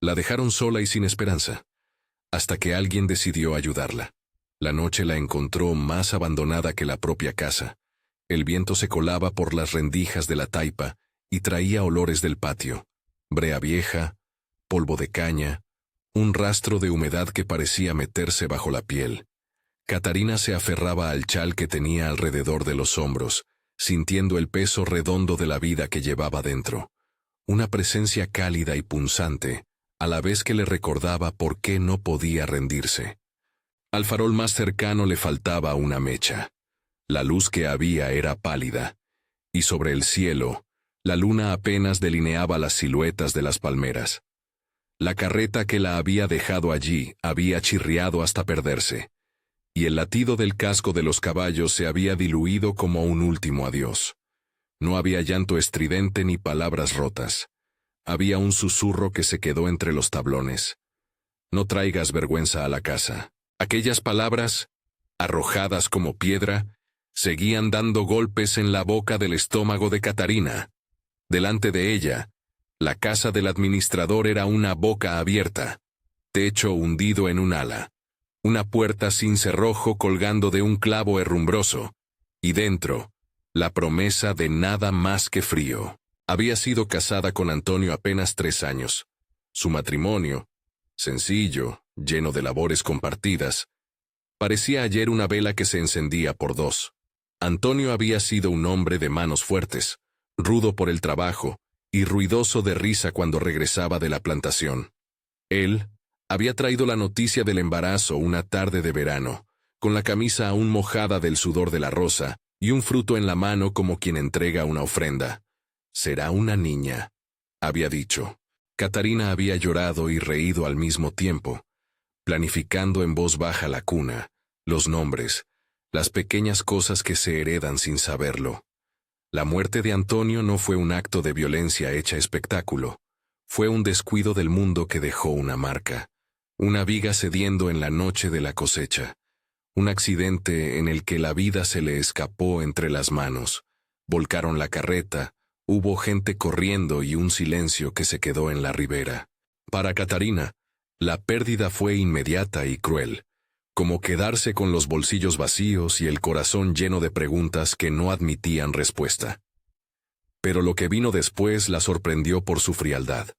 La dejaron sola y sin esperanza, hasta que alguien decidió ayudarla. La noche la encontró más abandonada que la propia casa. El viento se colaba por las rendijas de la taipa y traía olores del patio, brea vieja, polvo de caña, un rastro de humedad que parecía meterse bajo la piel. Catarina se aferraba al chal que tenía alrededor de los hombros, sintiendo el peso redondo de la vida que llevaba dentro. Una presencia cálida y punzante, a la vez que le recordaba por qué no podía rendirse. Al farol más cercano le faltaba una mecha. La luz que había era pálida, y sobre el cielo, la luna apenas delineaba las siluetas de las palmeras. La carreta que la había dejado allí había chirriado hasta perderse, y el latido del casco de los caballos se había diluido como un último adiós. No había llanto estridente ni palabras rotas. Había un susurro que se quedó entre los tablones. No traigas vergüenza a la casa. Aquellas palabras, arrojadas como piedra, seguían dando golpes en la boca del estómago de Catarina. Delante de ella, la casa del administrador era una boca abierta, techo hundido en un ala, una puerta sin cerrojo colgando de un clavo herrumbroso, y dentro, la promesa de nada más que frío. Había sido casada con Antonio apenas 3 años. Su matrimonio, sencillo, lleno de labores compartidas, parecía ayer una vela que se encendía por 2. Antonio había sido un hombre de manos fuertes, rudo por el trabajo, y ruidoso de risa cuando regresaba de la plantación. Él había traído la noticia del embarazo una tarde de verano, con la camisa aún mojada del sudor de la rosa, y un fruto en la mano como quien entrega una ofrenda. «Será una niña», había dicho. Catarina había llorado y reído al mismo tiempo, planificando en voz baja la cuna, los nombres, las pequeñas cosas que se heredan sin saberlo. La muerte de Antonio no fue un acto de violencia hecha espectáculo, fue un descuido del mundo que dejó una marca, una viga cediendo en la noche de la cosecha, un accidente en el que la vida se le escapó entre las manos. Volcaron la carreta, hubo gente corriendo y un silencio que se quedó en la ribera. Para Catarina, la pérdida fue inmediata y cruel, como quedarse con los bolsillos vacíos y el corazón lleno de preguntas que no admitían respuesta. Pero lo que vino después la sorprendió por su frialdad.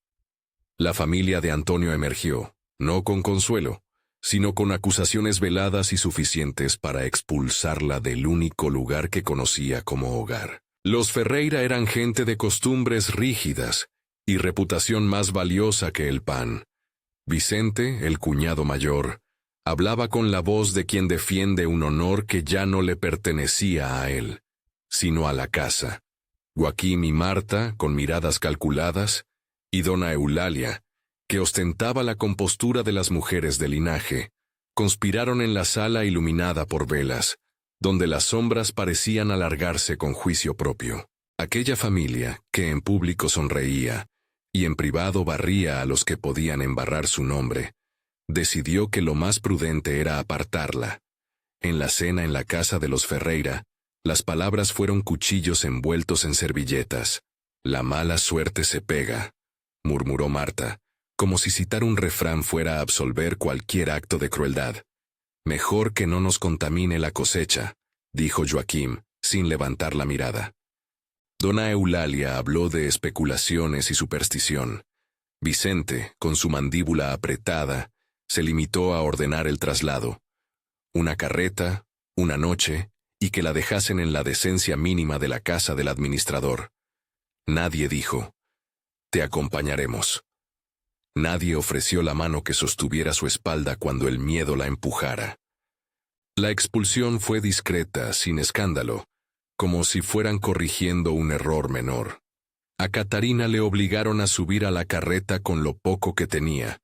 La familia de Antonio emergió, no con consuelo, sino con acusaciones veladas y suficientes para expulsarla del único lugar que conocía como hogar. Los Ferreira eran gente de costumbres rígidas y reputación más valiosa que el pan. Vicente, el cuñado mayor, hablaba con la voz de quien defiende un honor que ya no le pertenecía a él, sino a la casa. Joaquín y Marta, con miradas calculadas, y dona Eulalia, que ostentaba la compostura de las mujeres de linaje, conspiraron en la sala iluminada por velas, donde las sombras parecían alargarse con juicio propio. Aquella familia, que en público sonreía, y en privado barría a los que podían embarrar su nombre, decidió que lo más prudente era apartarla. En la cena en la casa de los Ferreira, las palabras fueron cuchillos envueltos en servilletas. «La mala suerte se pega», murmuró Marta, como si citar un refrán fuera a absolver cualquier acto de crueldad. «Mejor que no nos contamine la cosecha», dijo Joaquín, sin levantar la mirada. Dona Eulalia habló de especulaciones y superstición. Vicente, con su mandíbula apretada, se limitó a ordenar el traslado. Una carreta, una noche, y que la dejasen en la decencia mínima de la casa del administrador. Nadie dijo, «Te acompañaremos». Nadie ofreció la mano que sostuviera su espalda cuando el miedo la empujara. La expulsión fue discreta, sin escándalo, como si fueran corrigiendo un error menor. A Catarina le obligaron a subir a la carreta con lo poco que tenía,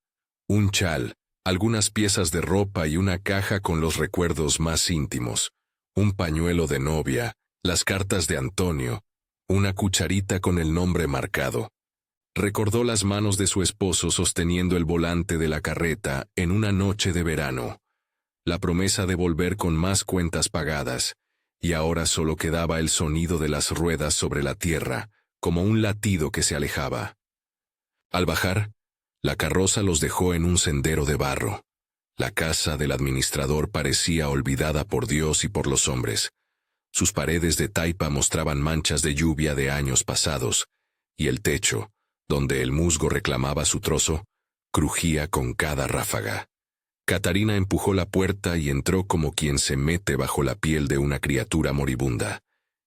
un chal, algunas piezas de ropa y una caja con los recuerdos más íntimos, un pañuelo de novia, las cartas de Antonio, una cucharita con el nombre marcado. Recordó las manos de su esposo sosteniendo el volante de la carreta en una noche de verano, la promesa de volver con más cuentas pagadas, y ahora solo quedaba el sonido de las ruedas sobre la tierra, como un latido que se alejaba. Al bajar, La carroza los dejó en un sendero de barro. La casa del administrador parecía olvidada por Dios y por los hombres. Sus paredes de taipa mostraban manchas de lluvia de años pasados, y el techo, donde el musgo reclamaba su trozo, crujía con cada ráfaga. Catarina empujó la puerta y entró como quien se mete bajo la piel de una criatura moribunda.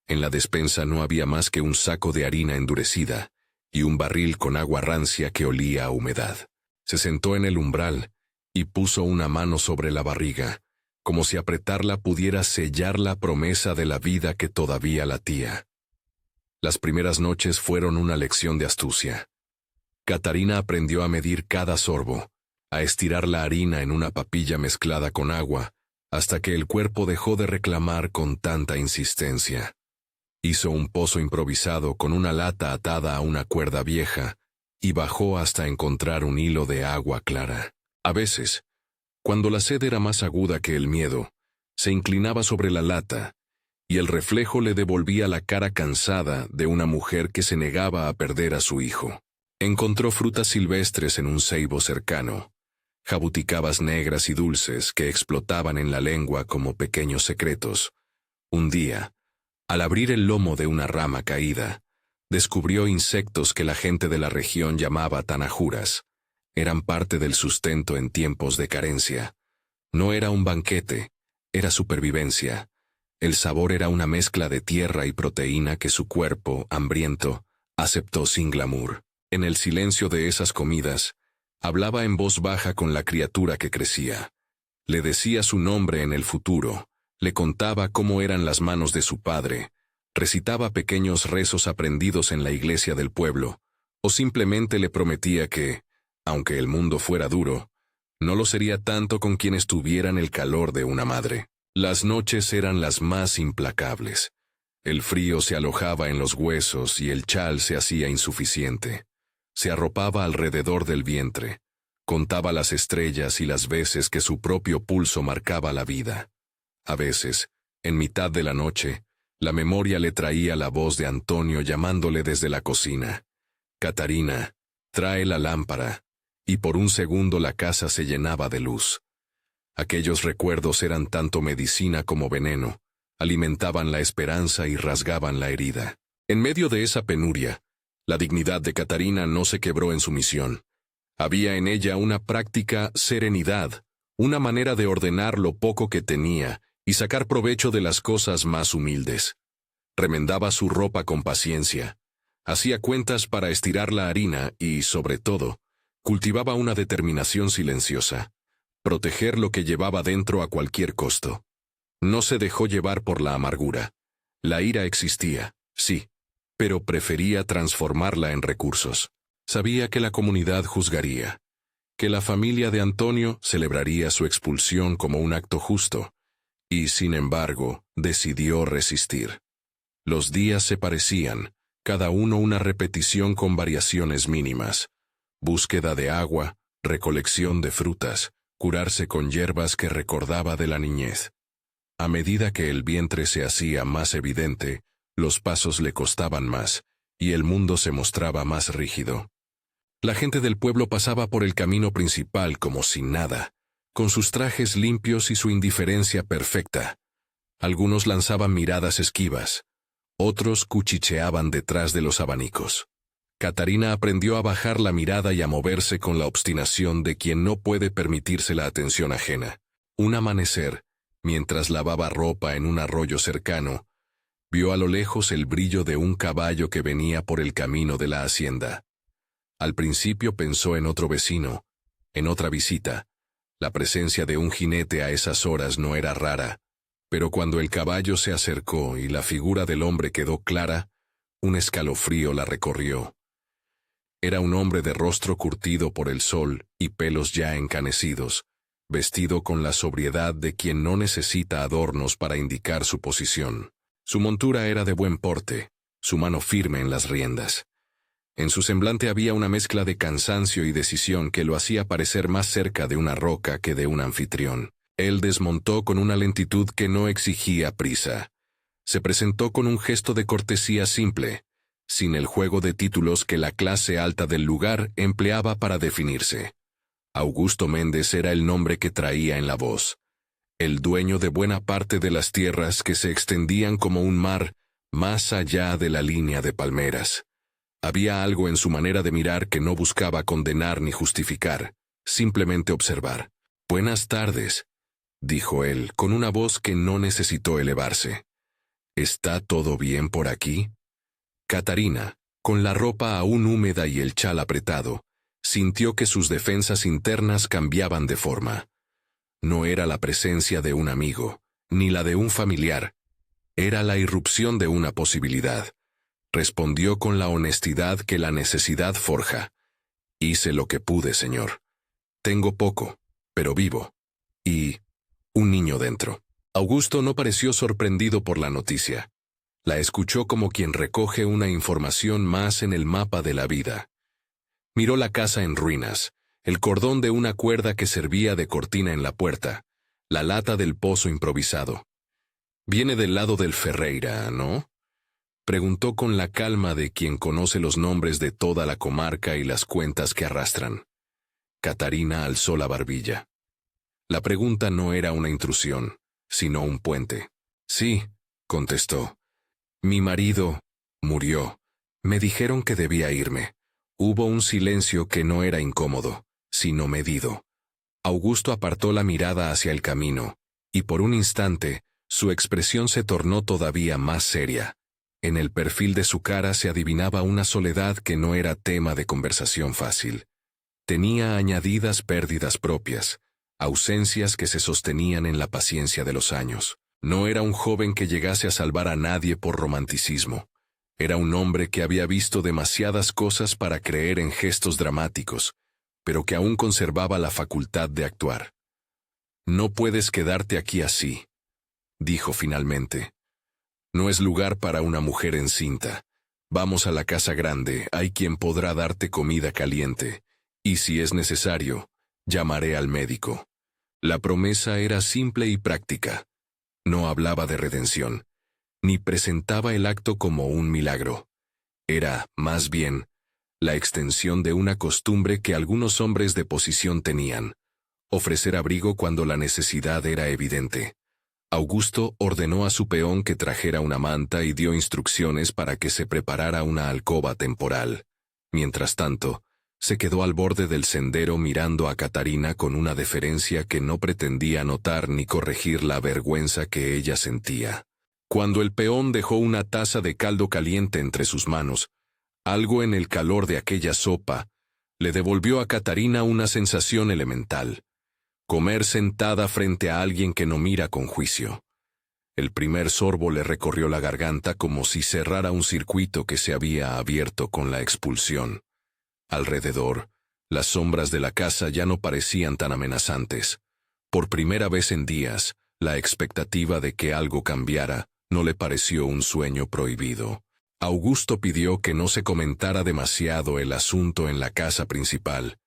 En la despensa no había más que un saco de harina endurecida y un barril con agua rancia que olía a humedad. Se sentó en el umbral y puso una mano sobre la barriga, como si apretarla pudiera sellar la promesa de la vida que todavía latía. Las primeras noches fueron una lección de astucia. Catarina aprendió a medir cada sorbo, a estirar la harina en una papilla mezclada con agua, hasta que el cuerpo dejó de reclamar con tanta insistencia. Hizo un pozo improvisado con una lata atada a una cuerda vieja y bajó hasta encontrar un hilo de agua clara. A veces, cuando la sed era más aguda que el miedo, se inclinaba sobre la lata y el reflejo le devolvía la cara cansada de una mujer que se negaba a perder a su hijo. Encontró frutas silvestres en un ceibo cercano, jabuticabas negras y dulces que explotaban en la lengua como pequeños secretos. Un día, al abrir el lomo de una rama caída, descubrió insectos que la gente de la región llamaba tanajuras. Eran parte del sustento en tiempos de carencia. No era un banquete, era supervivencia. El sabor era una mezcla de tierra y proteína que su cuerpo, hambriento, aceptó sin glamour. En el silencio de esas comidas, hablaba en voz baja con la criatura que crecía. Le decía su nombre en el futuro, le contaba cómo eran las manos de su padre, recitaba pequeños rezos aprendidos en la iglesia del pueblo, o simplemente le prometía que, aunque el mundo fuera duro, no lo sería tanto con quienes tuvieran el calor de una madre. Las noches eran las más implacables. El frío se alojaba en los huesos y el chal se hacía insuficiente. Se arropaba alrededor del vientre, contaba las estrellas y las veces que su propio pulso marcaba la vida. A veces, en mitad de la noche, la memoria le traía la voz de Antonio llamándole desde la cocina. «Catarina, trae la lámpara», y por un segundo la casa se llenaba de luz. Aquellos recuerdos eran tanto medicina como veneno, alimentaban la esperanza y rasgaban la herida. En medio de esa penuria, la dignidad de Catarina no se quebró en su misión. Había en ella una práctica serenidad, una manera de ordenar lo poco que tenía y sacar provecho de las cosas más humildes. Remendaba su ropa con paciencia, hacía cuentas para estirar la harina y, sobre todo, cultivaba una determinación silenciosa, proteger lo que llevaba dentro a cualquier costo. No se dejó llevar por la amargura. La ira existía, sí, pero prefería transformarla en recursos. Sabía que la comunidad juzgaría, que la familia de Antonio celebraría su expulsión como un acto justo, y, sin embargo, decidió resistir. Los días se parecían, cada uno una repetición con variaciones mínimas. Búsqueda de agua, recolección de frutas, curarse con hierbas que recordaba de la niñez. A medida que el vientre se hacía más evidente, los pasos le costaban más, y el mundo se mostraba más rígido. La gente del pueblo pasaba por el camino principal como sin nada, con sus trajes limpios y su indiferencia perfecta. Algunos lanzaban miradas esquivas, otros cuchicheaban detrás de los abanicos. Catarina aprendió a bajar la mirada y a moverse con la obstinación de quien no puede permitirse la atención ajena. Un amanecer, mientras lavaba ropa en un arroyo cercano, vio a lo lejos el brillo de un caballo que venía por el camino de la hacienda. Al principio pensó en otro vecino, en otra visita. La presencia de un jinete a esas horas no era rara, pero cuando el caballo se acercó y la figura del hombre quedó clara, un escalofrío la recorrió. Era un hombre de rostro curtido por el sol y pelos ya encanecidos, vestido con la sobriedad de quien no necesita adornos para indicar su posición. Su montura era de buen porte, su mano firme en las riendas. En su semblante había una mezcla de cansancio y decisión que lo hacía parecer más cerca de una roca que de un anfitrión. Él desmontó con una lentitud que no exigía prisa. Se presentó con un gesto de cortesía simple, sin el juego de títulos que la clase alta del lugar empleaba para definirse. Augusto Méndez era el nombre que traía en la voz. El dueño de buena parte de las tierras que se extendían como un mar más allá de la línea de palmeras. Había algo en su manera de mirar que no buscaba condenar ni justificar, simplemente observar. «Buenas tardes», dijo él, con una voz que no necesitó elevarse. «¿Está todo bien por aquí?» Catarina, con la ropa aún húmeda y el chal apretado, sintió que sus defensas internas cambiaban de forma. No era la presencia de un amigo, ni la de un familiar. Era la irrupción de una posibilidad. Respondió con la honestidad que la necesidad forja. «Hice lo que pude, señor. Tengo poco, pero vivo. Y un niño dentro». Augusto no pareció sorprendido por la noticia. La escuchó como quien recoge una información más en el mapa de la vida. Miró la casa en ruinas, el cordón de una cuerda que servía de cortina en la puerta, la lata del pozo improvisado. «Viene del lado del Ferreira, ¿no?», preguntó con la calma de quien conoce los nombres de toda la comarca y las cuentas que arrastran. Catarina alzó la barbilla. La pregunta no era una intrusión, sino un puente. «Sí», contestó. «Mi marido murió. Me dijeron que debía irme». Hubo un silencio que no era incómodo, sino medido. Augusto apartó la mirada hacia el camino, y por un instante, su expresión se tornó todavía más seria. En el perfil de su cara se adivinaba una soledad que no era tema de conversación fácil. Tenía añadidas pérdidas propias, ausencias que se sostenían en la paciencia de los años. No era un joven que llegase a salvar a nadie por romanticismo. Era un hombre que había visto demasiadas cosas para creer en gestos dramáticos, pero que aún conservaba la facultad de actuar. «No puedes quedarte aquí así», dijo finalmente. «No es lugar para una mujer encinta. Vamos a la casa grande, hay quien podrá darte comida caliente, y si es necesario, llamaré al médico». La promesa era simple y práctica. No hablaba de redención, ni presentaba el acto como un milagro. Era, más bien, la extensión de una costumbre que algunos hombres de posición tenían: ofrecer abrigo cuando la necesidad era evidente. Augusto ordenó a su peón que trajera una manta y dio instrucciones para que se preparara una alcoba temporal. Mientras tanto, se quedó al borde del sendero mirando a Catarina con una deferencia que no pretendía notar ni corregir la vergüenza que ella sentía. Cuando el peón dejó una taza de caldo caliente entre sus manos, algo en el calor de aquella sopa le devolvió a Catarina una sensación elemental: comer sentada frente a alguien que no mira con juicio. El primer sorbo le recorrió la garganta como si cerrara un circuito que se había abierto con la expulsión. Alrededor, las sombras de la casa ya no parecían tan amenazantes. Por primera vez en días, la expectativa de que algo cambiara no le pareció un sueño prohibido. Augusto pidió que no se comentara demasiado el asunto en la casa principal.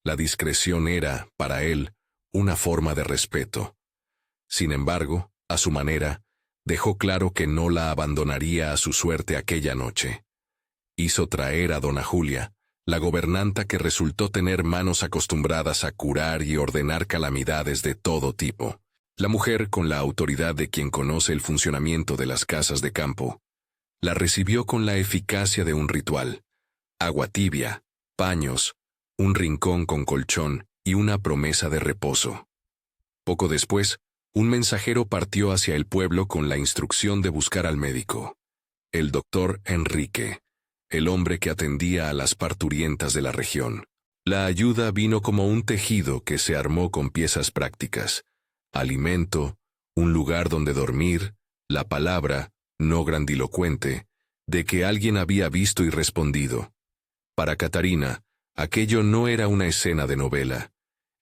La discreción era, para él, una forma de respeto. Sin embargo, a su manera, dejó claro que no la abandonaría a su suerte aquella noche. Hizo traer a dona Julia, la gobernanta que resultó tener manos acostumbradas a curar y ordenar calamidades de todo tipo. La mujer, con la autoridad de quien conoce el funcionamiento de las casas de campo, la recibió con la eficacia de un ritual: agua tibia, paños, un rincón con colchón y una promesa de reposo. Poco después, un mensajero partió hacia el pueblo con la instrucción de buscar al médico, el doctor Enrique, el hombre que atendía a las parturientas de la región. La ayuda vino como un tejido que se armó con piezas prácticas: alimento, un lugar donde dormir, la palabra, no grandilocuente, de que alguien había visto y respondido. Para Catarina, aquello no era una escena de novela.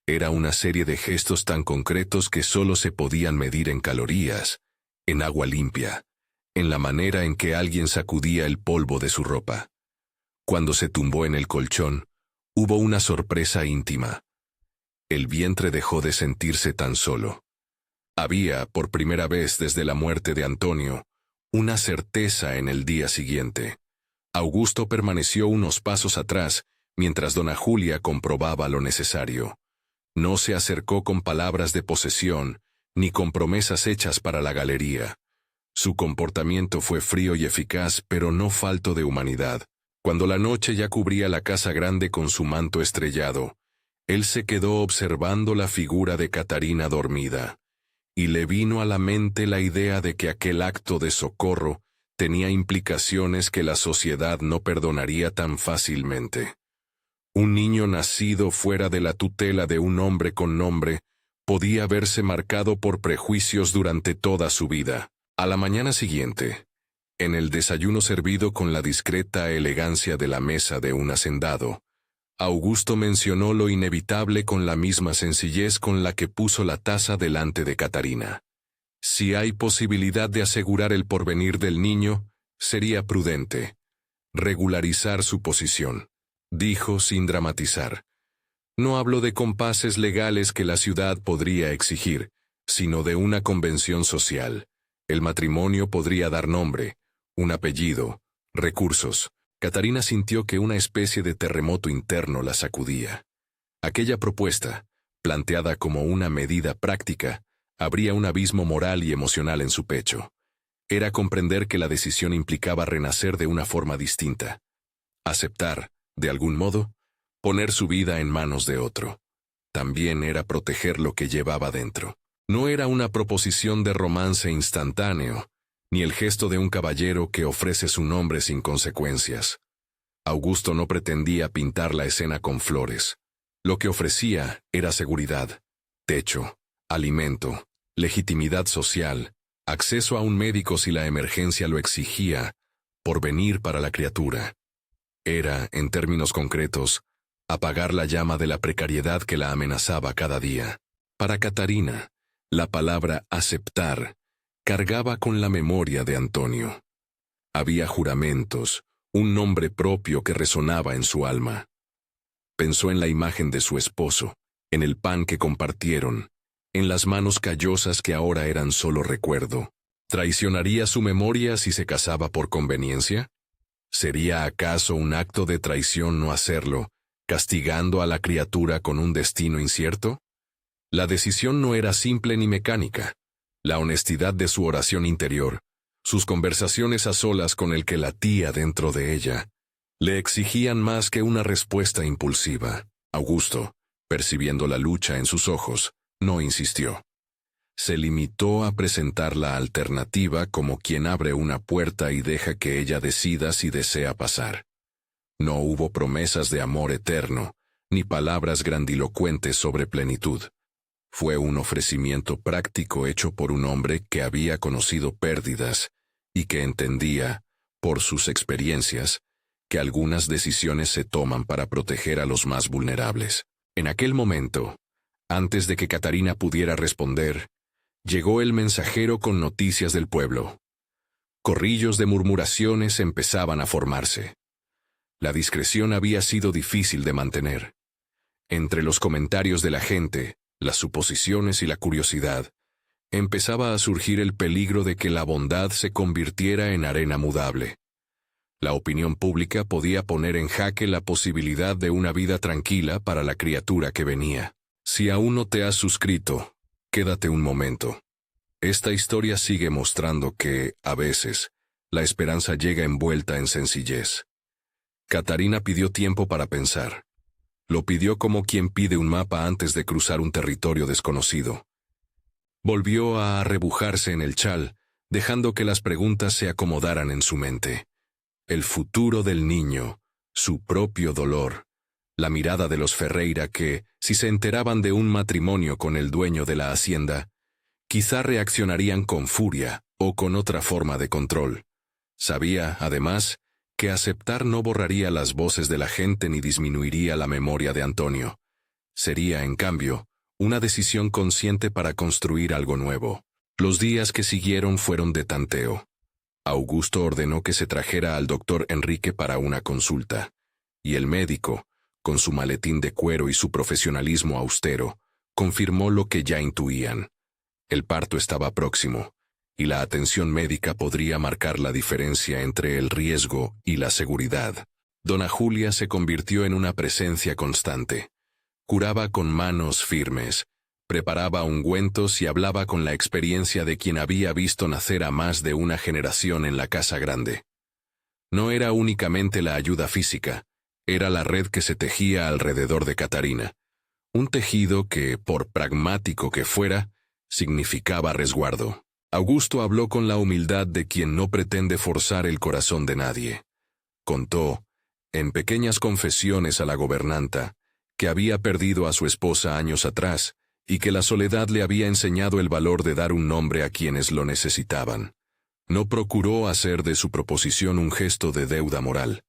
Era una serie de gestos tan concretos que solo se podían medir en calorías, en agua limpia, en la manera en que alguien sacudía el polvo de su ropa. Cuando se tumbó en el colchón, hubo una sorpresa íntima. El vientre dejó de sentirse tan solo. Había, por primera vez desde la muerte de Antonio, una certeza en el día siguiente. Augusto permaneció unos pasos atrás, mientras doña Julia comprobaba lo necesario. No se acercó con palabras de posesión, ni con promesas hechas para la galería. Su comportamiento fue frío y eficaz, pero no falto de humanidad. Cuando la noche ya cubría la casa grande con su manto estrellado, él se quedó observando la figura de Catarina dormida, y le vino a la mente la idea de que aquel acto de socorro tenía implicaciones que la sociedad no perdonaría tan fácilmente. Un niño nacido fuera de la tutela de un hombre con nombre podía verse marcado por prejuicios durante toda su vida. A la mañana siguiente, en el desayuno servido con la discreta elegancia de la mesa de un hacendado, Augusto mencionó lo inevitable con la misma sencillez con la que puso la taza delante de Catarina. Si hay posibilidad de asegurar el porvenir del niño, sería prudente regularizar su posición, dijo sin dramatizar. No hablo de compases legales que la ciudad podría exigir, sino de una convención social. El matrimonio podría dar nombre, un apellido, recursos. Catarina sintió que una especie de terremoto interno la sacudía. Aquella propuesta, planteada como una medida práctica, abría un abismo moral y emocional en su pecho. Era comprender que la decisión implicaba renacer de una forma distinta. Aceptar, de algún modo, poner su vida en manos de otro. También era proteger lo que llevaba dentro. No era una proposición de romance instantáneo, ni el gesto de un caballero que ofrece su nombre sin consecuencias. Augusto no pretendía pintar la escena con flores. Lo que ofrecía era seguridad, techo, alimento, legitimidad social, acceso a un médico si la emergencia lo exigía, porvenir para la criatura. Era, en términos concretos, apagar la llama de la precariedad que la amenazaba cada día. Para Catarina, la palabra aceptar cargaba con la memoria de Antonio. Había juramentos, un nombre propio que resonaba en su alma. Pensó en la imagen de su esposo, en el pan que compartieron, en las manos callosas que ahora eran solo recuerdo. ¿Traicionaría su memoria si se casaba por conveniencia? ¿Sería acaso un acto de traición no hacerlo, castigando a la criatura con un destino incierto? La decisión no era simple ni mecánica. La honestidad de su oración interior, sus conversaciones a solas con el que latía dentro de ella, le exigían más que una respuesta impulsiva. Augusto, percibiendo la lucha en sus ojos, no insistió. Se limitó a presentar la alternativa como quien abre una puerta y deja que ella decida si desea pasar. No hubo promesas de amor eterno, ni palabras grandilocuentes sobre plenitud. Fue un ofrecimiento práctico hecho por un hombre que había conocido pérdidas y que entendía, por sus experiencias, que algunas decisiones se toman para proteger a los más vulnerables. En aquel momento, antes de que Catarina pudiera responder, llegó el mensajero con noticias del pueblo. Corrillos de murmuraciones empezaban a formarse. La discreción había sido difícil de mantener. Entre los comentarios de la gente, las suposiciones y la curiosidad, empezaba a surgir el peligro de que la bondad se convirtiera en arena mudable. La opinión pública podía poner en jaque la posibilidad de una vida tranquila para la criatura que venía. Si aún no te has suscrito, quédate un momento. Esta historia sigue mostrando que, a veces, la esperanza llega envuelta en sencillez. Catarina pidió tiempo para pensar. Lo pidió como quien pide un mapa antes de cruzar un territorio desconocido. Volvió a arrebujarse en el chal, dejando que las preguntas se acomodaran en su mente. El futuro del niño, su propio dolor, la mirada de los Ferreira que, si se enteraban de un matrimonio con el dueño de la hacienda, quizá reaccionarían con furia o con otra forma de control. Sabía, además, que aceptar no borraría las voces de la gente ni disminuiría la memoria de Antonio. Sería, en cambio, una decisión consciente para construir algo nuevo. Los días que siguieron fueron de tanteo. Augusto ordenó que se trajera al doctor Enrique para una consulta, y el médico, con su maletín de cuero y su profesionalismo austero, confirmó lo que ya intuían. El parto estaba próximo, y la atención médica podría marcar la diferencia entre el riesgo y la seguridad. Dona Julia se convirtió en una presencia constante. Curaba con manos firmes, preparaba ungüentos y hablaba con la experiencia de quien había visto nacer a más de una generación en la casa grande. No era únicamente la ayuda física, era la red que se tejía alrededor de Catarina. Un tejido que, por pragmático que fuera, significaba resguardo. Augusto habló con la humildad de quien no pretende forzar el corazón de nadie. Contó, en pequeñas confesiones a la gobernanta, que había perdido a su esposa años atrás y que la soledad le había enseñado el valor de dar un nombre a quienes lo necesitaban. No procuró hacer de su proposición un gesto de deuda moral.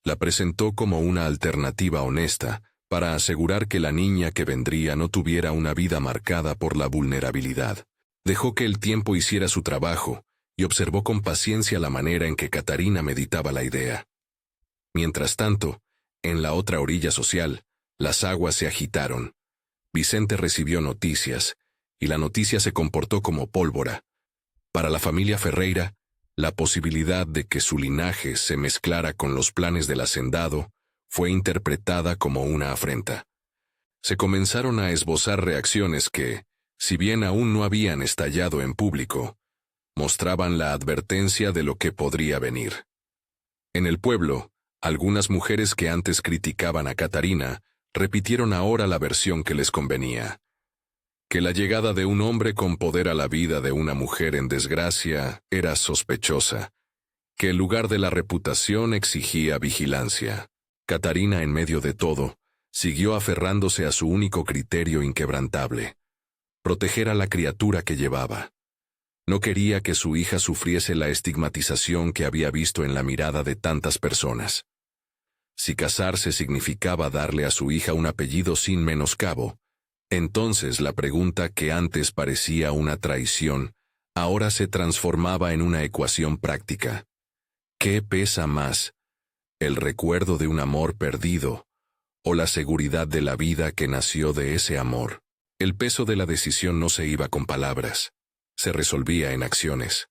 La presentó como una alternativa honesta para asegurar que la niña que vendría no tuviera una vida marcada por la vulnerabilidad. Dejó que el tiempo hiciera su trabajo y observó con paciencia la manera en que Catarina meditaba la idea. Mientras tanto, en la otra orilla social, las aguas se agitaron. Vicente recibió noticias, y la noticia se comportó como pólvora. Para la familia Ferreira, la posibilidad de que su linaje se mezclara con los planes del hacendado fue interpretada como una afrenta. Se comenzaron a esbozar reacciones que, si bien aún no habían estallado en público, mostraban la advertencia de lo que podría venir. En el pueblo, algunas mujeres que antes criticaban a Catarina repitieron ahora la versión que les convenía. Que la llegada de un hombre con poder a la vida de una mujer en desgracia era sospechosa, que el lugar de la reputación exigía vigilancia. Catarina, en medio de todo, siguió aferrándose a su único criterio inquebrantable: proteger a la criatura que llevaba. No quería que su hija sufriese la estigmatización que había visto en la mirada de tantas personas. Si casarse significaba darle a su hija un apellido sin menoscabo, entonces la pregunta que antes parecía una traición, ahora se transformaba en una ecuación práctica. ¿Qué pesa más, el recuerdo de un amor perdido, o la seguridad de la vida que nació de ese amor? El peso de la decisión no se iba con palabras, se resolvía en acciones.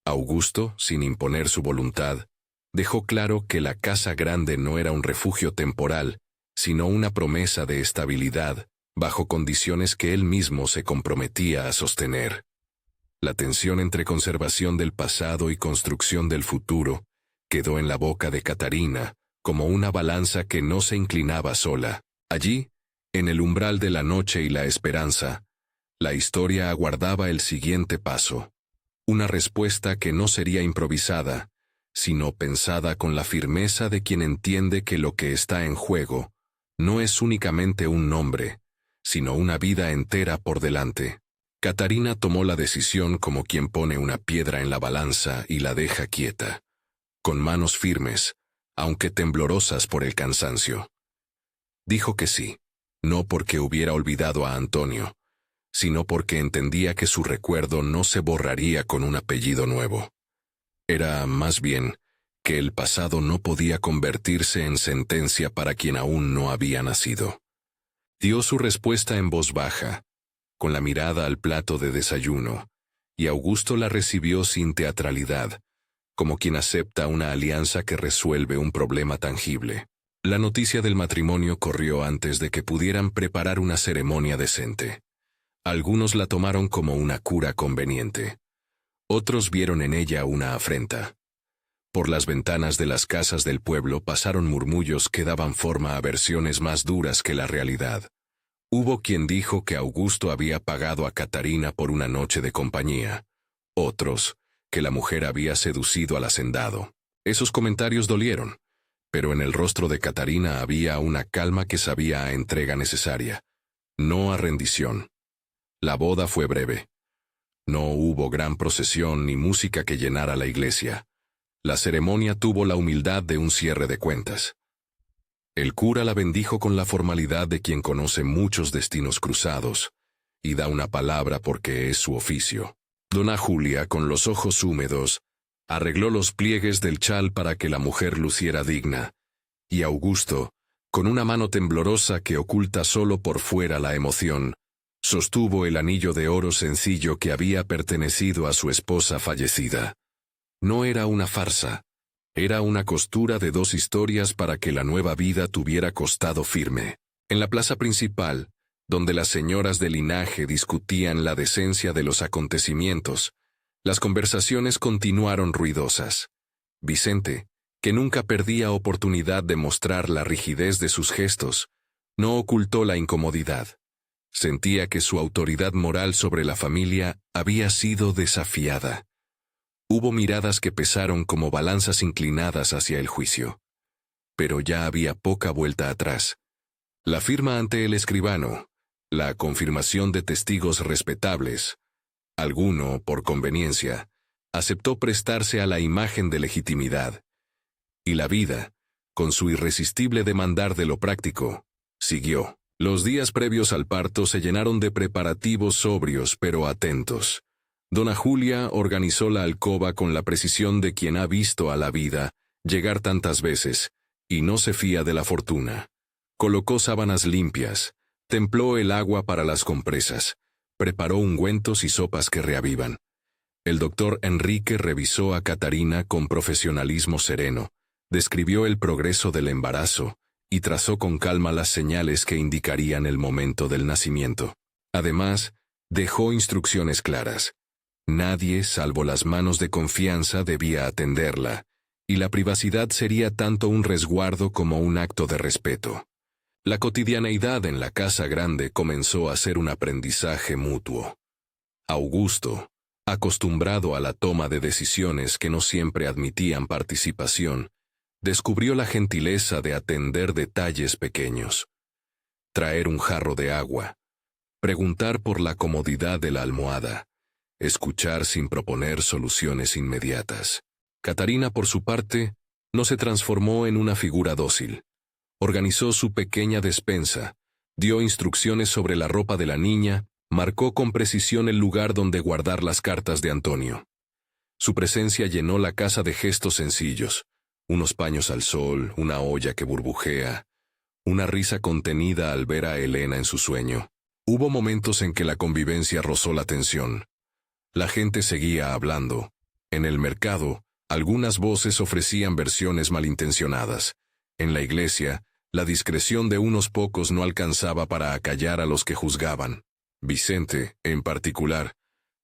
Augusto, sin imponer su voluntad, dejó claro que la casa grande no era un refugio temporal, sino una promesa de estabilidad, bajo condiciones que él mismo se comprometía a sostener. La tensión entre conservación del pasado y construcción del futuro quedó en la boca de Catarina, como una balanza que no se inclinaba sola. Allí, en el umbral de la noche y la esperanza, la historia aguardaba el siguiente paso. Una respuesta que no sería improvisada, sino pensada con la firmeza de quien entiende que lo que está en juego no es únicamente un nombre, sino una vida entera por delante. Catarina tomó la decisión como quien pone una piedra en la balanza y la deja quieta, con manos firmes, aunque temblorosas por el cansancio. Dijo que sí, no porque hubiera olvidado a Antonio, sino porque entendía que su recuerdo no se borraría con un apellido nuevo. Era, más bien, que el pasado no podía convertirse en sentencia para quien aún no había nacido. Dio su respuesta en voz baja, con la mirada al plato de desayuno, y Augusto la recibió sin teatralidad, como quien acepta una alianza que resuelve un problema tangible. La noticia del matrimonio corrió antes de que pudieran preparar una ceremonia decente. Algunos la tomaron como una cura conveniente. Otros vieron en ella una afrenta. Por las ventanas de las casas del pueblo pasaron murmullos que daban forma a versiones más duras que la realidad. Hubo quien dijo que Augusto había pagado a Catarina por una noche de compañía. Otros, que la mujer había seducido al hacendado. Esos comentarios dolieron, pero en el rostro de Catarina había una calma que sabía a entrega necesaria, no a rendición. La boda fue breve. No hubo gran procesión ni música que llenara la iglesia. La ceremonia tuvo la humildad de un cierre de cuentas. El cura la bendijo con la formalidad de quien conoce muchos destinos cruzados, y da una palabra porque es su oficio. Dona Julia, con los ojos húmedos, arregló los pliegues del chal para que la mujer luciera digna, y Augusto, con una mano temblorosa que oculta solo por fuera la emoción, Sostuvo el anillo de oro sencillo que había pertenecido a su esposa fallecida. No era una farsa. Era una costura de dos historias para que la nueva vida tuviera costado firme. En la plaza principal, donde las señoras de linaje discutían la decencia de los acontecimientos, las conversaciones continuaron ruidosas. Vicente, que nunca perdía oportunidad de mostrar la rigidez de sus gestos, no ocultó la incomodidad. Sentía que su autoridad moral sobre la familia había sido desafiada. Hubo miradas que pesaron como balanzas inclinadas hacia el juicio. Pero ya había poca vuelta atrás. La firma ante el escribano, la confirmación de testigos respetables, alguno, por conveniencia, aceptó prestarse a la imagen de legitimidad. Y la vida, con su irresistible demandar de lo práctico, siguió. Los días previos al parto se llenaron de preparativos sobrios pero atentos. Dona Julia organizó la alcoba con la precisión de quien ha visto a la vida llegar tantas veces, y no se fía de la fortuna. Colocó sábanas limpias, templó el agua para las compresas, preparó ungüentos y sopas que reavivan. El doctor Enrique revisó a Catarina con profesionalismo sereno, describió el progreso del embarazo, y trazó con calma las señales que indicarían el momento del nacimiento. Además, dejó instrucciones claras. Nadie, salvo las manos de confianza, debía atenderla, y la privacidad sería tanto un resguardo como un acto de respeto. La cotidianeidad en la casa grande comenzó a ser un aprendizaje mutuo. Augusto, acostumbrado a la toma de decisiones que no siempre admitían participación, descubrió la gentileza de atender detalles pequeños. Traer un jarro de agua, preguntar por la comodidad de la almohada, escuchar sin proponer soluciones inmediatas. Catarina, por su parte, no se transformó en una figura dócil. Organizó su pequeña despensa, dio instrucciones sobre la ropa de la niña, marcó con precisión el lugar donde guardar las cartas de Antonio. Su presencia llenó la casa de gestos sencillos, unos paños al sol, una olla que burbujea, una risa contenida al ver a Elena en su sueño. Hubo momentos en que la convivencia rozó la tensión. La gente seguía hablando. En el mercado, algunas voces ofrecían versiones malintencionadas. En la iglesia, la discreción de unos pocos no alcanzaba para acallar a los que juzgaban. Vicente, en particular,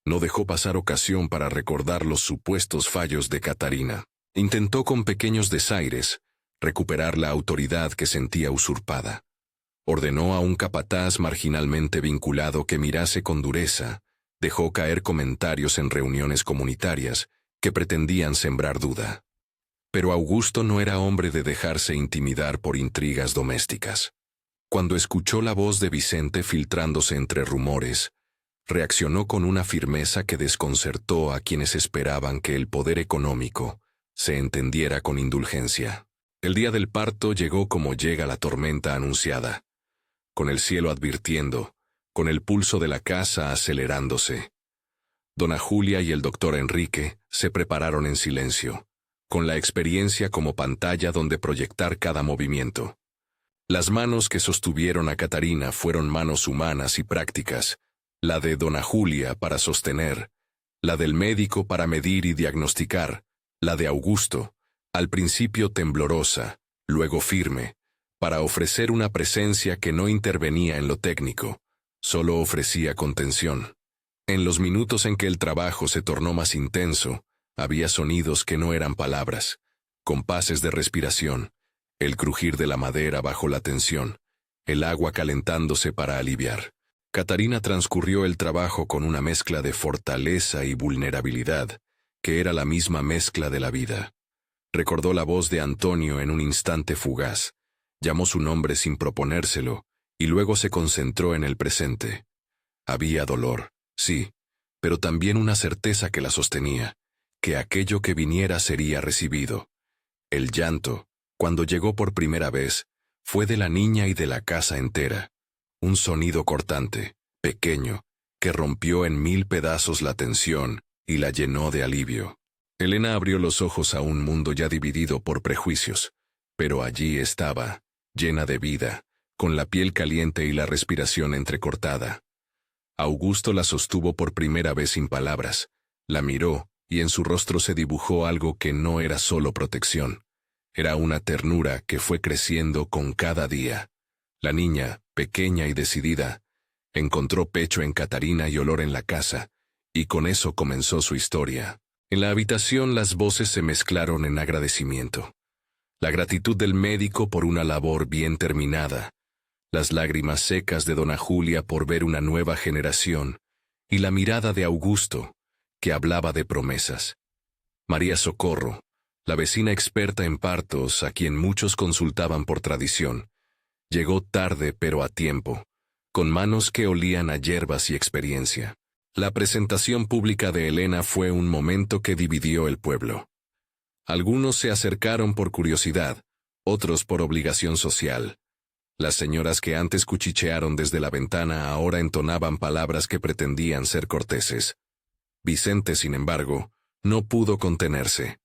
no dejó pasar ocasión para recordar los supuestos fallos de Catarina. Intentó con pequeños desaires recuperar la autoridad que sentía usurpada. Ordenó a un capataz marginalmente vinculado que mirase con dureza, dejó caer comentarios en reuniones comunitarias que pretendían sembrar duda. Pero Augusto no era hombre de dejarse intimidar por intrigas domésticas. Cuando escuchó la voz de Vicente filtrándose entre rumores, reaccionó con una firmeza que desconcertó a quienes esperaban que el poder económico se entendiera con indulgencia. El día del parto llegó como llega la tormenta anunciada, con el cielo advirtiendo, con el pulso de la casa acelerándose. Dona Julia y el doctor Enrique se prepararon en silencio, con la experiencia como pantalla donde proyectar cada movimiento. Las manos que sostuvieron a Catarina fueron manos humanas y prácticas, la de Dona Julia para sostener, la del médico para medir y diagnosticar, la de Augusto, al principio temblorosa, luego firme, para ofrecer una presencia que no intervenía en lo técnico, solo ofrecía contención. En los minutos en que el trabajo se tornó más intenso, había sonidos que no eran palabras, compases de respiración, el crujir de la madera bajo la tensión, el agua calentándose para aliviar. Catarina transcurrió el trabajo con una mezcla de fortaleza y vulnerabilidad, que era la misma mezcla de la vida. Recordó la voz de Antonio en un instante fugaz, llamó su nombre sin proponérselo, y luego se concentró en el presente. Había dolor, sí, pero también una certeza que la sostenía, que aquello que viniera sería recibido. El llanto, cuando llegó por primera vez, fue de la niña y de la casa entera. Un sonido cortante, pequeño, que rompió en 1000 pedazos la tensión y la llenó de alivio. Elena abrió los ojos a un mundo ya dividido por prejuicios, pero allí estaba, llena de vida, con la piel caliente y la respiración entrecortada. Augusto la sostuvo por primera vez sin palabras, la miró, y en su rostro se dibujó algo que no era solo protección. Era una ternura que fue creciendo con cada día. La niña, pequeña y decidida, encontró pecho en Catarina y olor en la casa, y con eso comenzó su historia. En la habitación las voces se mezclaron en agradecimiento. La gratitud del médico por una labor bien terminada, las lágrimas secas de dona Julia por ver una nueva generación, y la mirada de Augusto, que hablaba de promesas. María Socorro, la vecina experta en partos a quien muchos consultaban por tradición, llegó tarde pero a tiempo, con manos que olían a hierbas y experiencia. La presentación pública de Elena fue un momento que dividió el pueblo. Algunos se acercaron por curiosidad, otros por obligación social. Las señoras que antes cuchichearon desde la ventana ahora entonaban palabras que pretendían ser corteses. Vicente, sin embargo, no pudo contenerse.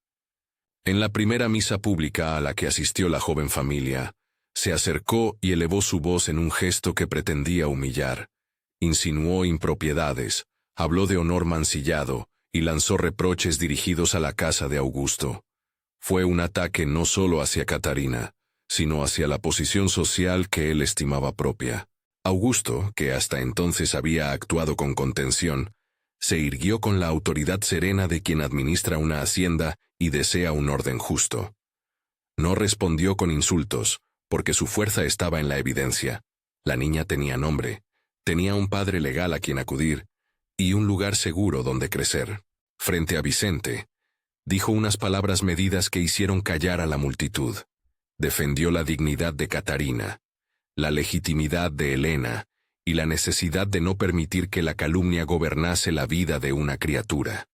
En la primera misa pública a la que asistió la joven familia, se acercó y elevó su voz en un gesto que pretendía humillar. Insinuó impropiedades, habló de honor mancillado y lanzó reproches dirigidos a la casa de Augusto. Fue un ataque no solo hacia Catarina, sino hacia la posición social que él estimaba propia. Augusto, que hasta entonces había actuado con contención, se irguió con la autoridad serena de quien administra una hacienda y desea un orden justo. No respondió con insultos, porque su fuerza estaba en la evidencia. La niña tenía nombre, tenía un padre legal a quien acudir, y un lugar seguro donde crecer. Frente a Vicente, dijo unas palabras medidas que hicieron callar a la multitud. Defendió la dignidad de Catarina, la legitimidad de Elena y la necesidad de no permitir que la calumnia gobernase la vida de una criatura.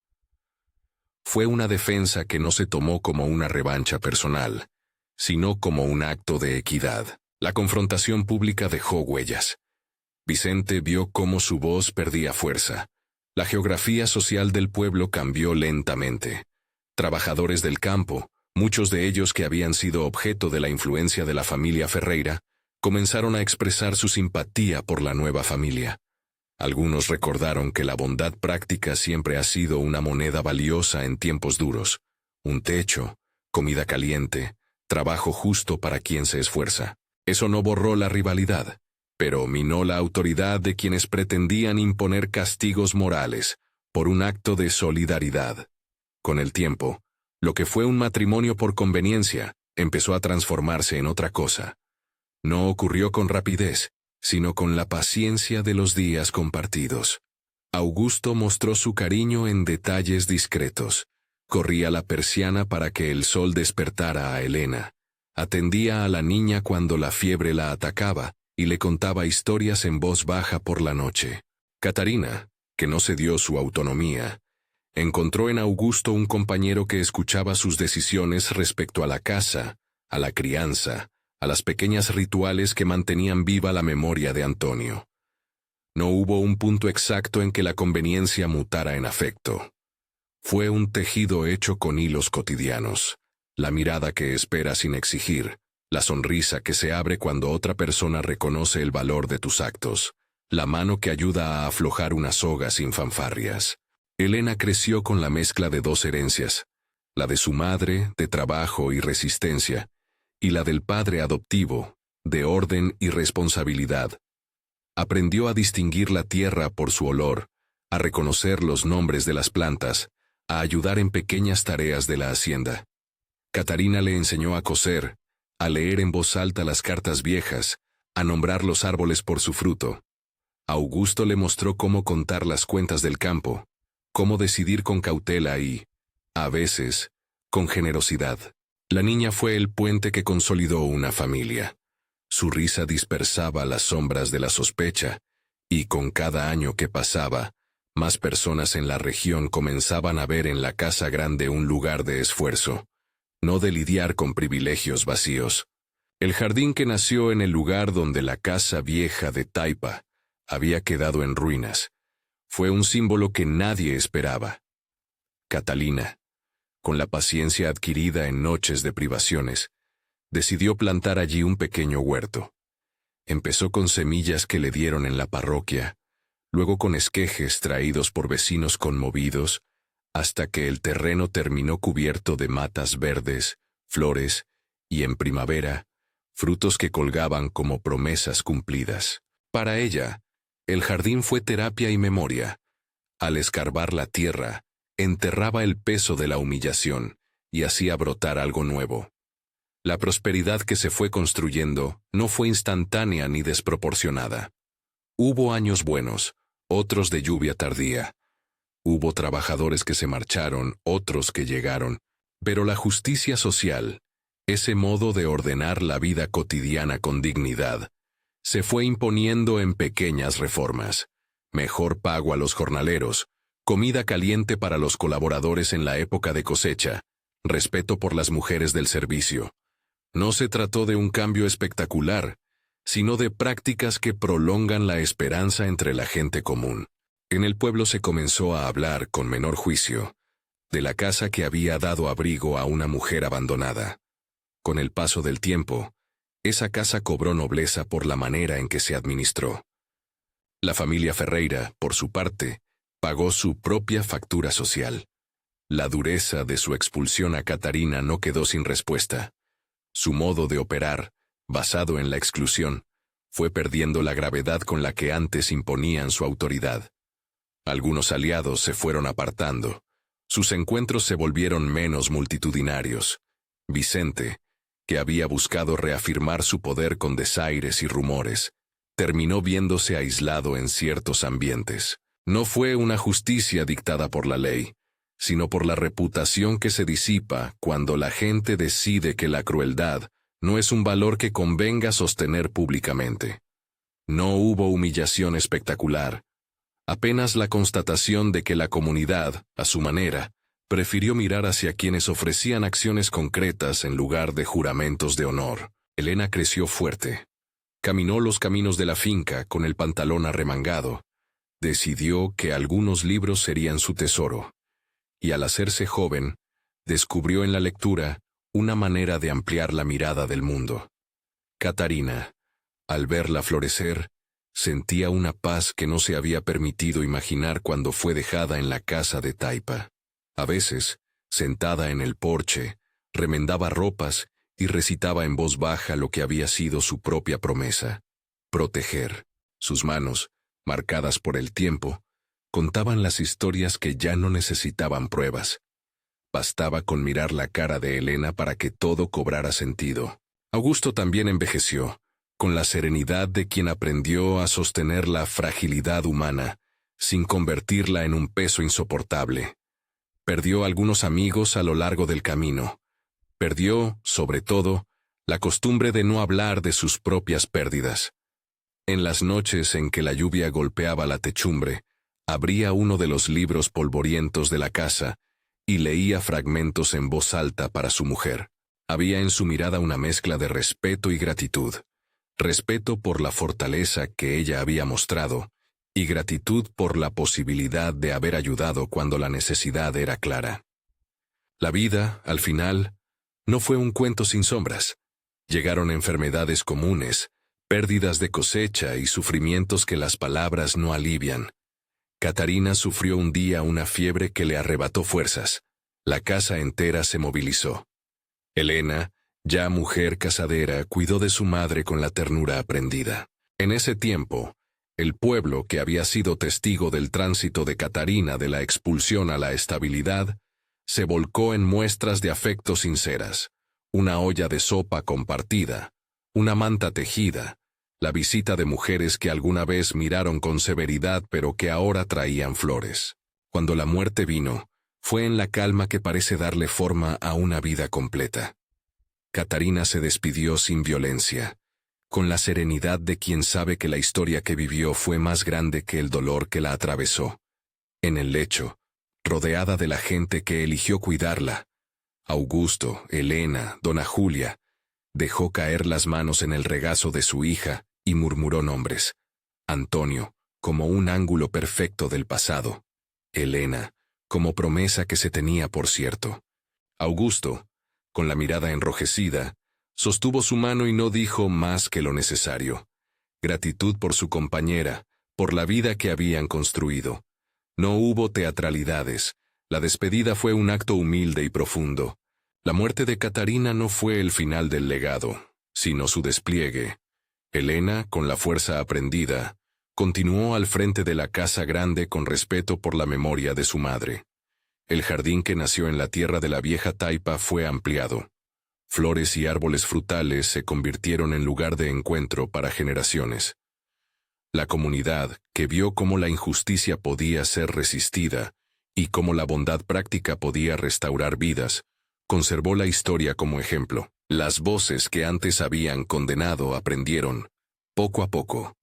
Fue una defensa que no se tomó como una revancha personal, sino como un acto de equidad. La confrontación pública dejó huellas. Vicente vio cómo su voz perdía fuerza. La geografía social del pueblo cambió lentamente. Trabajadores del campo, muchos de ellos que habían sido objeto de la influencia de la familia Ferreira, comenzaron a expresar su simpatía por la nueva familia. Algunos recordaron que la bondad práctica siempre ha sido una moneda valiosa en tiempos duros, un techo, comida caliente, trabajo justo para quien se esfuerza. Eso no borró la rivalidad, pero minó la autoridad de quienes pretendían imponer castigos morales por un acto de solidaridad. Con el tiempo, lo que fue un matrimonio por conveniencia empezó a transformarse en otra cosa. No ocurrió con rapidez, sino con la paciencia de los días compartidos. Augusto mostró su cariño en detalles discretos. Corría la persiana para que el sol despertara a Elena. Atendía a la niña cuando la fiebre la atacaba y le contaba historias en voz baja por la noche. Catarina, que no cedió su autonomía, encontró en Augusto un compañero que escuchaba sus decisiones respecto a la casa, a la crianza, a las pequeñas rituales que mantenían viva la memoria de Antonio. No hubo un punto exacto en que la conveniencia mutara en afecto. Fue un tejido hecho con hilos cotidianos, la mirada que espera sin exigir, la sonrisa que se abre cuando otra persona reconoce el valor de tus actos, la mano que ayuda a aflojar una soga sin fanfarrias. Elena creció con la mezcla de dos herencias, la de su madre, de trabajo y resistencia, y la del padre adoptivo, de orden y responsabilidad. Aprendió a distinguir la tierra por su olor, a reconocer los nombres de las plantas, a ayudar en pequeñas tareas de la hacienda. Catarina le enseñó a coser, a leer en voz alta las cartas viejas, a nombrar los árboles por su fruto. Augusto le mostró cómo contar las cuentas del campo, cómo decidir con cautela y, a veces, con generosidad. La niña fue el puente que consolidó una familia. Su risa dispersaba las sombras de la sospecha, y con cada año que pasaba, más personas en la región comenzaban a ver en la casa grande un lugar de esfuerzo, no de lidiar con privilegios vacíos. El jardín que nació en el lugar donde la casa vieja de Taipa había quedado en ruinas, fue un símbolo que nadie esperaba. Catalina, con la paciencia adquirida en noches de privaciones, decidió plantar allí un pequeño huerto. Empezó con semillas que le dieron en la parroquia, luego con esquejes traídos por vecinos conmovidos, hasta que el terreno terminó cubierto de matas verdes, flores, y en primavera, frutos que colgaban como promesas cumplidas. Para ella, el jardín fue terapia y memoria. Al escarbar la tierra, enterraba el peso de la humillación y hacía brotar algo nuevo. La prosperidad que se fue construyendo no fue instantánea ni desproporcionada. Hubo años buenos, otros de lluvia tardía. Hubo trabajadores que se marcharon, otros que llegaron, pero la justicia social, ese modo de ordenar la vida cotidiana con dignidad, se fue imponiendo en pequeñas reformas. Mejor pago a los jornaleros, comida caliente para los colaboradores en la época de cosecha, respeto por las mujeres del servicio. No se trató de un cambio espectacular, sino de prácticas que prolongan la esperanza entre la gente común. En el pueblo se comenzó a hablar con menor juicio de la casa que había dado abrigo a una mujer abandonada. Con el paso del tiempo, esa casa cobró nobleza por la manera en que se administró. La familia Ferreira, por su parte, pagó su propia factura social. La dureza de su expulsión a Catarina no quedó sin respuesta. Su modo de operar, basado en la exclusión, fue perdiendo la gravedad con la que antes imponían su autoridad. Algunos aliados se fueron apartando. Sus encuentros se volvieron menos multitudinarios. Vicente, que había buscado reafirmar su poder con desaires y rumores, terminó viéndose aislado en ciertos ambientes. No fue una justicia dictada por la ley, sino por la reputación que se disipa cuando la gente decide que la crueldad no es un valor que convenga sostener públicamente. No hubo humillación espectacular, apenas la constatación de que la comunidad, a su manera, prefirió mirar hacia quienes ofrecían acciones concretas en lugar de juramentos de honor. Elena creció fuerte. Caminó los caminos de la finca con el pantalón arremangado. Decidió que algunos libros serían su tesoro. Y al hacerse joven, descubrió en la lectura una manera de ampliar la mirada del mundo. Catarina, al verla florecer, sentía una paz que no se había permitido imaginar cuando fue dejada en la casa de Taipa. A veces, sentada en el porche, remendaba ropas y recitaba en voz baja lo que había sido su propia promesa: proteger. Sus manos, marcadas por el tiempo, contaban las historias que ya no necesitaban pruebas. Bastaba con mirar la cara de Elena para que todo cobrara sentido. Augusto también envejeció, con la serenidad de quien aprendió a sostener la fragilidad humana, sin convertirla en un peso insoportable. Perdió algunos amigos a lo largo del camino. Perdió, sobre todo, la costumbre de no hablar de sus propias pérdidas. En las noches en que la lluvia golpeaba la techumbre, abría uno de los libros polvorientos de la casa y leía fragmentos en voz alta para su mujer. Había en su mirada una mezcla de respeto y gratitud. Respeto por la fortaleza que ella había mostrado, y gratitud por la posibilidad de haber ayudado cuando la necesidad era clara. La vida, al final, no fue un cuento sin sombras. Llegaron enfermedades comunes, pérdidas de cosecha y sufrimientos que las palabras no alivian. Catarina sufrió un día una fiebre que le arrebató fuerzas. La casa entera se movilizó. Elena, ya mujer casadera, cuidó de su madre con la ternura aprendida. En ese tiempo, el pueblo, que había sido testigo del tránsito de Catarina de la expulsión a la estabilidad, se volcó en muestras de afecto sinceras: una olla de sopa compartida, una manta tejida, la visita de mujeres que alguna vez miraron con severidad pero que ahora traían flores. Cuando la muerte vino, fue en la calma que parece darle forma a una vida completa. Catarina se despidió sin violencia, con la serenidad de quien sabe que la historia que vivió fue más grande que el dolor que la atravesó. En el lecho, rodeada de la gente que eligió cuidarla, Augusto, Elena, Dona Julia, dejó caer las manos en el regazo de su hija y murmuró nombres. Antonio, como un ángulo perfecto del pasado. Elena, como promesa que se tenía por cierto. Augusto, con la mirada enrojecida, sostuvo su mano y no dijo más que lo necesario. Gratitud por su compañera, por la vida que habían construido. No hubo teatralidades. La despedida fue un acto humilde y profundo. La muerte de Catarina no fue el final del legado, sino su despliegue. Elena, con la fuerza aprendida, continuó al frente de la casa grande con respeto por la memoria de su madre. El jardín que nació en la tierra de la vieja taipa fue ampliado. Flores y árboles frutales se convirtieron en lugar de encuentro para generaciones. La comunidad, que vio cómo la injusticia podía ser resistida y cómo la bondad práctica podía restaurar vidas, conservó la historia como ejemplo. Las voces que antes habían condenado aprendieron, poco a poco,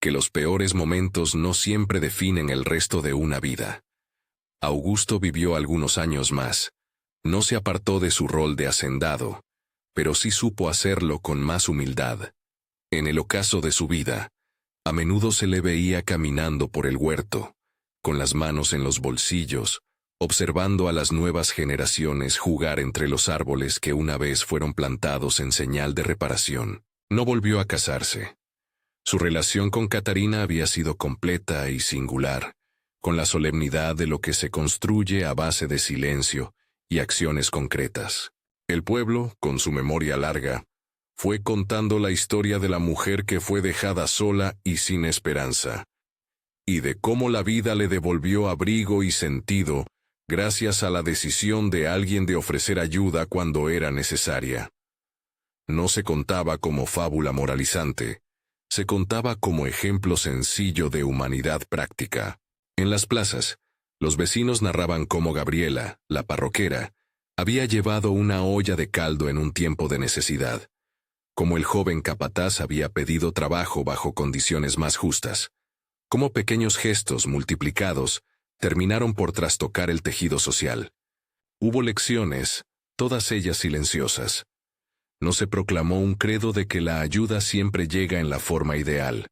que los peores momentos no siempre definen el resto de una vida. Augusto vivió algunos años más. No se apartó de su rol de hacendado, pero sí supo hacerlo con más humildad. En el ocaso de su vida, a menudo se le veía caminando por el huerto, con las manos en los bolsillos, observando a las nuevas generaciones jugar entre los árboles que una vez fueron plantados en señal de reparación. No volvió a casarse. Su relación con Catarina había sido completa y singular, con la solemnidad de lo que se construye a base de silencio y acciones concretas. El pueblo, con su memoria larga, fue contando la historia de la mujer que fue dejada sola y sin esperanza, y de cómo la vida le devolvió abrigo y sentido gracias a la decisión de alguien de ofrecer ayuda cuando era necesaria. No se contaba como fábula moralizante, se contaba como ejemplo sencillo de humanidad práctica. En las plazas, los vecinos narraban cómo Gabriela, la parroquera, había llevado una olla de caldo en un tiempo de necesidad, cómo el joven capataz había pedido trabajo bajo condiciones más justas, cómo pequeños gestos multiplicados terminaron por trastocar el tejido social. Hubo lecciones, todas ellas silenciosas. No se proclamó un credo de que la ayuda siempre llega en la forma ideal.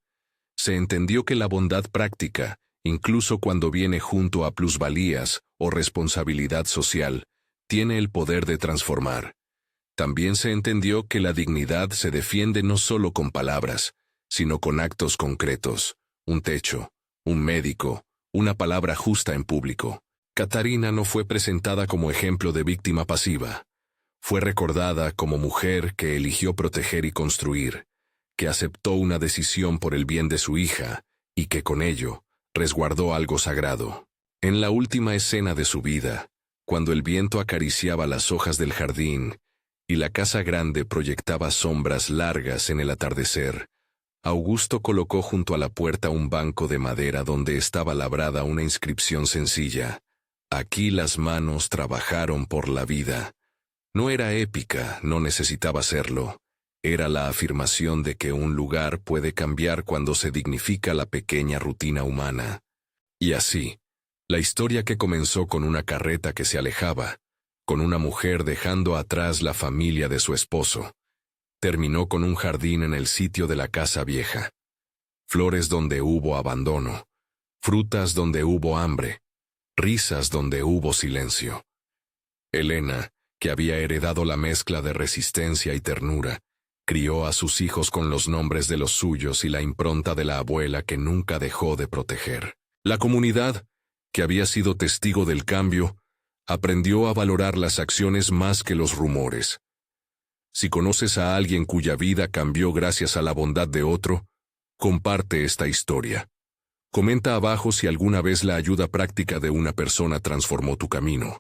Se entendió que la bondad práctica, incluso cuando viene junto a plusvalías o responsabilidad social, tiene el poder de transformar. También se entendió que la dignidad se defiende no solo con palabras, sino con actos concretos, un techo, un médico, una palabra justa en público. Catarina no fue presentada como ejemplo de víctima pasiva. Fue recordada como mujer que eligió proteger y construir, que aceptó una decisión por el bien de su hija y que con ello resguardó algo sagrado. En la última escena de su vida, cuando el viento acariciaba las hojas del jardín y la casa grande proyectaba sombras largas en el atardecer, Augusto colocó junto a la puerta un banco de madera donde estaba labrada una inscripción sencilla. Aquí las manos trabajaron por la vida. No era épica, no necesitaba serlo. Era la afirmación de que un lugar puede cambiar cuando se dignifica la pequeña rutina humana. Y así, la historia que comenzó con una carreta que se alejaba, con una mujer dejando atrás la familia de su esposo, terminó con un jardín en el sitio de la casa vieja. Flores donde hubo abandono, frutas donde hubo hambre, risas donde hubo silencio. Elena, que había heredado la mezcla de resistencia y ternura, crió a sus hijos con los nombres de los suyos y la impronta de la abuela que nunca dejó de proteger. La comunidad, que había sido testigo del cambio, aprendió a valorar las acciones más que los rumores. Si conoces a alguien cuya vida cambió gracias a la bondad de otro, comparte esta historia. Comenta abajo si alguna vez la ayuda práctica de una persona transformó tu camino.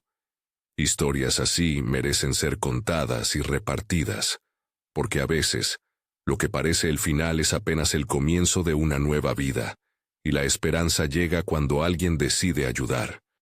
Historias así merecen ser contadas y repartidas, porque a veces, lo que parece el final es apenas el comienzo de una nueva vida, y la esperanza llega cuando alguien decide ayudar.